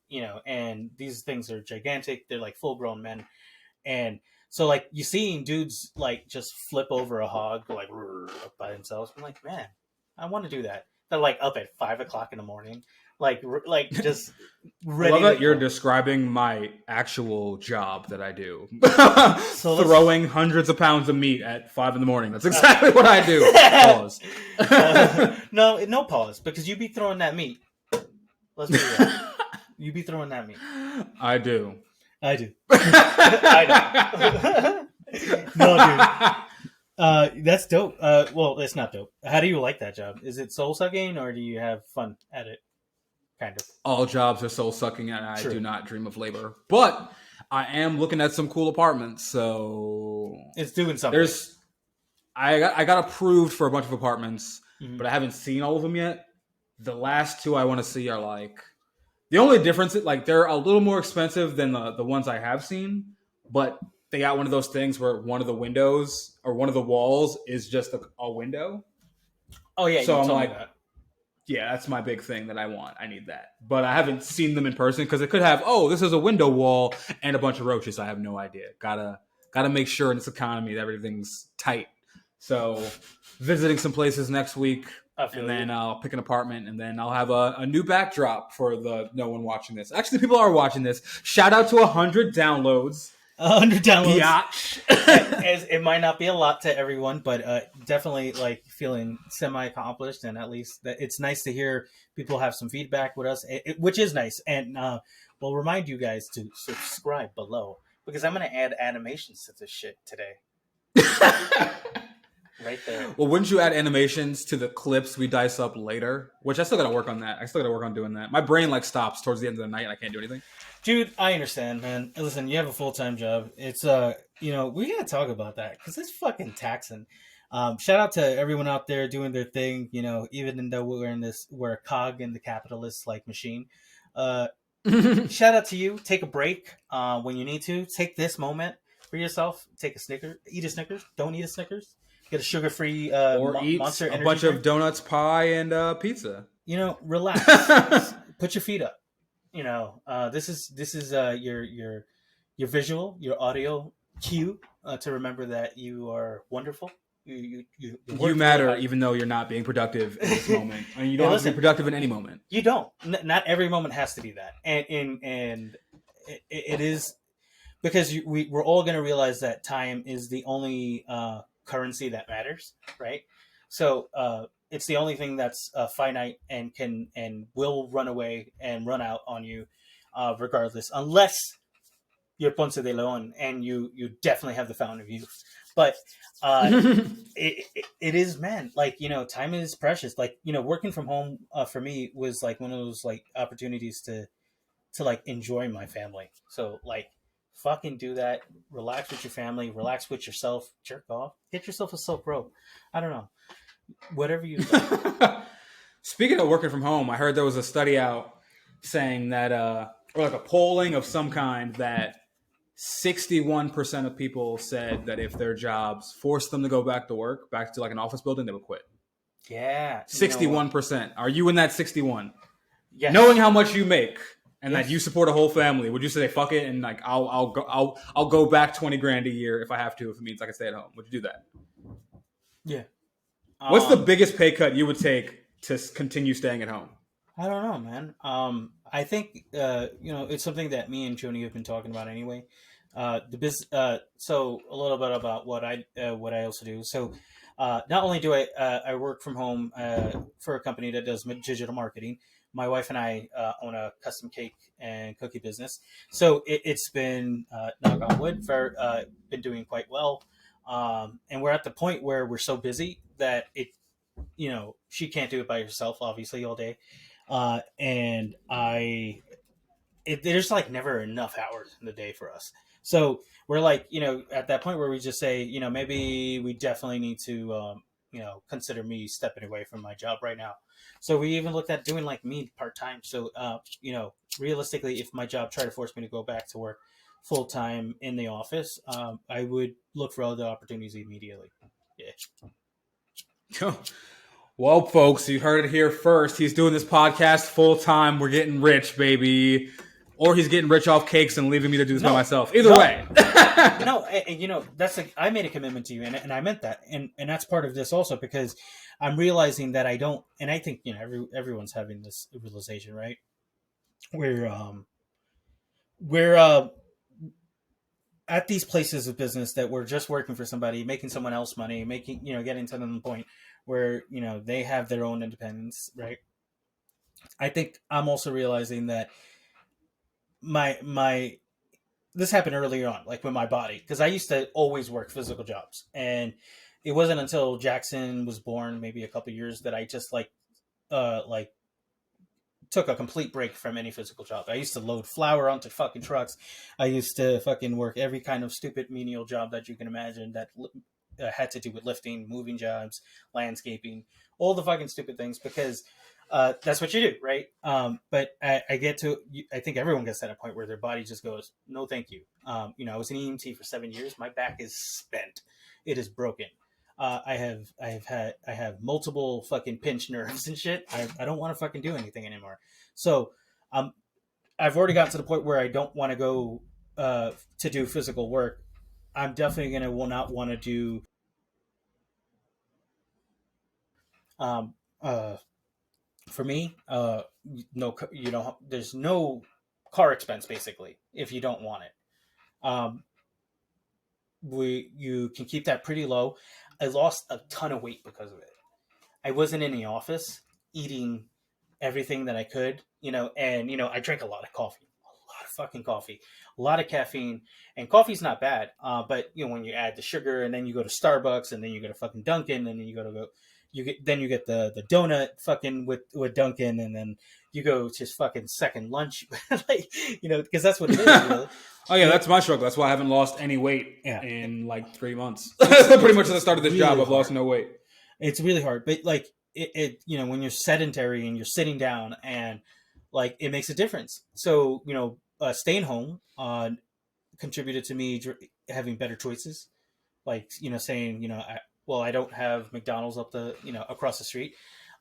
and these things are gigantic. They're like full grown men, and so like you seeing dudes like just flip over a hog like by themselves. I'm like, man, I want to do that. They're like up at 5 o'clock in the morning, like just I love ready to that you're go. describing my actual job that I do. So Throwing hundreds of pounds of meat at 5 in the morning. That's exactly what I do. Pause. no pause because you be throwing that meat. Let's be real. You be throwing that meat. I do. I do. I know. No, dude. That's dope. Well, it's not dope. How do you like that job? Is it soul sucking or do you have fun at it? Kind of. All jobs are soul sucking, and I True. do not dream of labor. But I am looking at some cool apartments, so It's doing something. I got approved for a bunch of apartments, Mhm. but I haven't seen all of them yet. The last two I want to see are like the only difference is like they're a little more expensive than the ones I have seen, but they got one of those things where one of the windows or one of the walls is just a window. Oh yeah, So you I'm told like, me that. yeah, that's my big thing that I want. I need that. But I haven't seen them in person because it could have, this is a window wall and a bunch of roaches. I have no idea. Gotta make sure in this economy that everything's tight. So visiting some places next week, and then I'll pick an apartment, and then I'll have a new backdrop for the no one watching this. Actually, people are watching this. Shout out to 100 downloads. 100 downloads. Biatch. As it might not be a lot to everyone, but definitely like feeling semi-accomplished, and at least that it's nice to hear people have some feedback with us, which is nice. And we'll remind you guys to subscribe below because I'm going to add animations to this shit today. Right there. Well, wouldn't you add animations to the clips we dice up later? Which I still got to work on that. I still got to work on doing that. My brain like stops towards the end of the night and I can't do anything. Dude, I understand, man. Listen, you have a full-time job. It's we gotta talk about that because it's fucking taxing. Shout out to everyone out there doing their thing. Even though we're a cog in the capitalist like machine. Shout out to you. Take a break when you need to. Take this moment for yourself. Take a Snickers. Eat a Snickers. Don't eat a Snickers. Get a sugar-free or eat Monster a energy bunch drink. of donuts, pie, and pizza. Relax. Put your feet up. This is your visual, your audio cue to remember that you are wonderful. You matter, really even though you're not being productive in this moment. I mean, you don't have to be productive in any moment. You don't. Not every moment has to be that, and it is because we're all going to realize that time is the only currency that matters, right? So it's the only thing that's finite and will run away and run out on you, regardless, unless you're Ponce de Leon and you definitely have the fountain of youth. But it is, man. Like time is precious. Like working from home for me was like one of those like opportunities to like enjoy my family. So like fucking do that. Relax with your family. Relax with yourself. Jerk off. Get yourself a silk robe. I don't know. Whatever you like. Speaking of working from home, I heard there was a study out saying that, or like a polling of some kind, that 61% of people said that if their jobs forced them to go back to work, back to like an office building, they would quit. Yeah. 61%. Are you in that 61? Yes. Knowing how much you make and that you support a whole family, would you say fuck it and like I'll go back 20 grand a year if I have to, if it means I can stay at home? Would you do that? Yeah. What's the biggest pay cut you would take to continue staying at home? I don't know, man. I think it's something that me and Joni have been talking about anyway. So a little bit about what I also do. So not only do I work from home for a company that does digital marketing. My wife and I own a custom cake and cookie business. So it's been knock on wood, been doing quite well. And we're at the point where we're so busy that she can't do it by herself, obviously, all day. And there's like never enough hours in the day for us. So we're like, at that point where we just say, maybe we definitely need to, consider me stepping away from my job right now. So we even looked at doing like me part time. So, realistically, if my job tried to force me to go back to work full time in the office, I would look for other opportunities immediately. Yeah. Well, folks, you heard it here first. He's doing this podcast full time. We're getting rich, baby. Or he's getting rich off cakes and leaving me to do this by myself. Either way. That's I made a commitment to you, and I meant that, and that's part of this also, because I'm realizing that I don't, and I think everyone's having this realization, right? We're at these places of business that we're just working for somebody, making someone else money, getting to the point where they have their own independence, right? I think I'm also realizing that my this happened early on, like with my body, because I used to always work physical jobs, and it wasn't until Jackson was born, maybe a couple years, that I just like took a complete break from any physical job. I used to load flour onto fucking trucks. I used to fucking work every kind of stupid menial job that you can imagine that had to do with lifting, moving jobs, landscaping, all the fucking stupid things, because that's what you do, right? But I think everyone gets to that point where their body just goes, no, thank you. I was an EMT for 7 years. My back is spent. It is broken. I have multiple fucking pinched nerves and shit. I don't want to fucking do anything anymore. So, I've already gotten to the point where I don't want to go to do physical work. I'm definitely will not want to do for me, no, there's no car expense basically if you don't want it. You can keep that pretty low. I lost a ton of weight because of it. I wasn't in the office eating everything that I could, and I drank a lot of coffee, a lot of fucking coffee, a lot of caffeine, and coffee's not bad. But when you add the sugar, and then you go to Starbucks, and then you go to fucking Dunkin', and then you get the donut fucking with Dunkin', and then you go to fucking second lunch, because that's what it is, really. Oh yeah, that's my struggle. That's why I haven't lost any weight in like 3 months. Pretty much since I started this really job, I've hard. lost no weight. It's really hard, but like it when you're sedentary and you're sitting down, and like it makes a difference. So staying home contributed to me having better choices, like saying I don't have McDonald's across the street.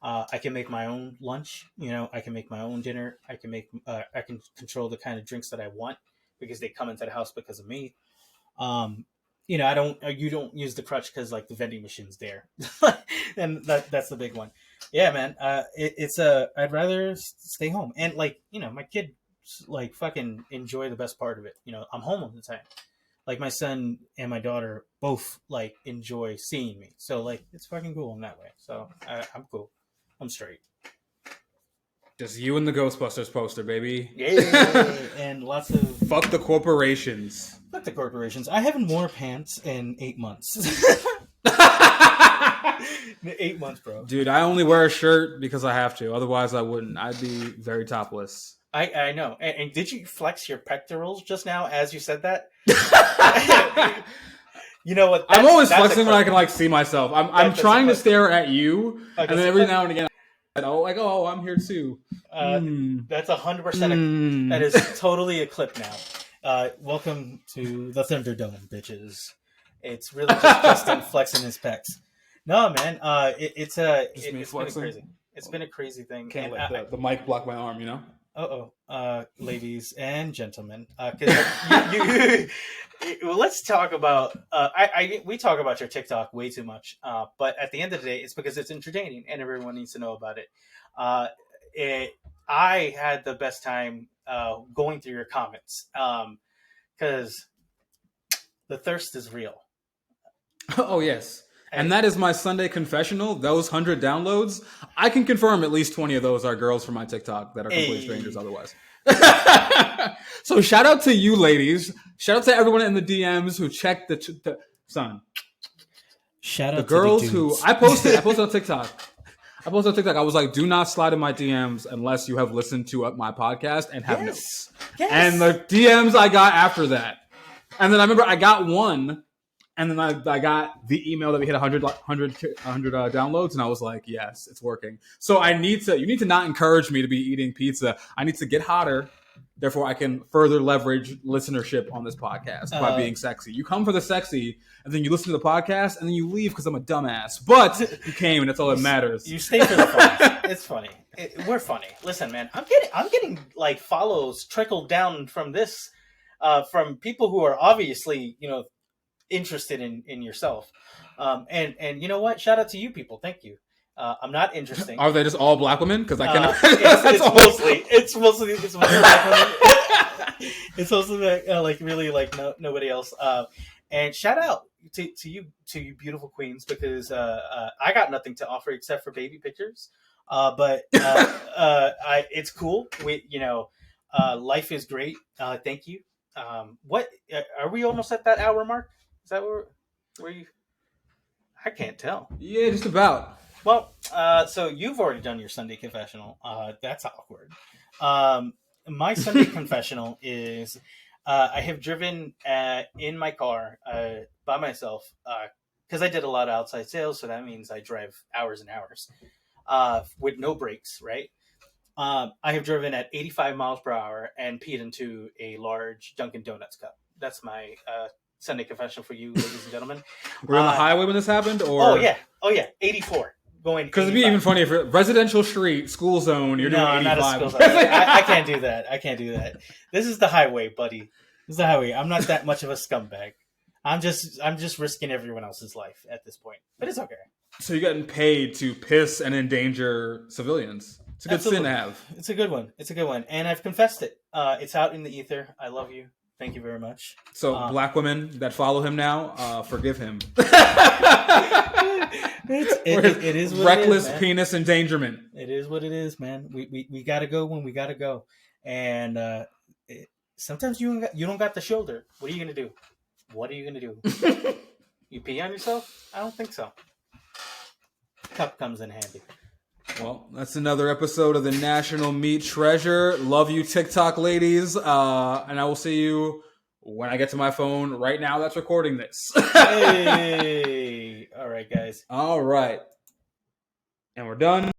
I can make my own lunch. I can make my own dinner. I can control the kind of drinks that I want, because they come into the house because of me. You don't use the crutch because like the vending machine's there. And that's the big one. Yeah, man. I'd rather stay home, and my kid fucking enjoy the best part of it. I'm home all the time. Like my son and my daughter both enjoy seeing me. So it's fucking cool in that way. So I'm cool. I'm straight. Just you and the Ghostbusters poster, baby. Yeah, and lots of... Fuck the corporations. Fuck the corporations. I haven't worn pants in 8 months. 8 months, bro. Dude, I only wear a shirt because I have to. Otherwise, I wouldn't. I'd be very topless. I know. And did you flex your pectorals just now as you said that? You know what? I'm always flexing when I can see myself. I'm trying to stare at you, and then every now and again, I'm here too. That's 100%. That is totally a clip now. Welcome to the Thunderdome, bitches. It's really just Justin flexing his pecs. No, man. It's been crazy. It's been a crazy thing. Can't let the mic block my arm, ladies and gentlemen. Well, let's talk about. We talk about your TikTok way too much, but at the end of the day, it's because it's entertaining and everyone needs to know about it. I had the best time going through your comments because the thirst is real. Oh yes. And that is my Sunday confessional. Those 100 downloads, I can confirm at least 20 of those are girls from my TikTok that are complete strangers otherwise. So shout out to you ladies. Shout out to everyone in the DMs who checked the son. Shout out the to girls the who I posted on TikTok. I was like, do not slide in my DMs unless you have listened to my podcast and have notes. Yes. And the DMs I got after that. And then I remember I got one, and then I got the email that we hit 100 downloads, and I was like, yes, it's working. So you need to not encourage me to be eating pizza. I need to get hotter. Therefore, I can further leverage listenership on this podcast by being sexy. You come for the sexy, and then you listen to the podcast, and then you leave because I'm a dumbass. But you came, and that's all that matters. You stay for the fun. It's funny. We're funny. Listen, man, I'm getting like follows trickled down from this, from people who are obviously interested in yourself. And you know what? Shout out to you people. Thank you. I'm not interesting. Are they just all black women? Because I cannot. It's mostly black women. It's mostly like really like nobody else. And shout out to you beautiful queens, because I got nothing to offer except for baby pictures. But it's cool. Life is great. Thank you. What are we almost at that hour mark? Is that where you? I can't tell. Yeah, just about. Well, so you've already done your Sunday confessional. That's awkward. My Sunday confessional is I have driven in my car by myself because I did a lot of outside sales, so that means I drive hours and hours with no brakes, right? I have driven at 85 miles per hour and peed into a large Dunkin' Donuts cup. That's my Sunday confession for you, ladies and gentlemen. We're on the highway when this happened? Or Oh, yeah. 84. Going because it'd be even funny if residential street, school zone, you're doing 85. Not a school zone. I can't do that. This is the highway, buddy. This is the highway. I'm not that much of a scumbag. I'm just risking everyone else's life at this point. But it's okay. So you're getting paid to piss and endanger civilians. It's a good sin to have. It's a good one. And I've confessed it. It's out in the ether. I love you. Thank you very much. So black women that follow him now, forgive him. It is what reckless it is, penis endangerment. It is what it is, man. We gotta go when we gotta go, and sometimes you don't got the shoulder. What are you gonna do? You pee on yourself? I don't think so. Cup comes in handy. Well, that's another episode of the National Meat Treasure. Love you, TikTok ladies, and I will see you when I get to my phone right now that's recording this. Hey! All right, guys. All right. And we're done.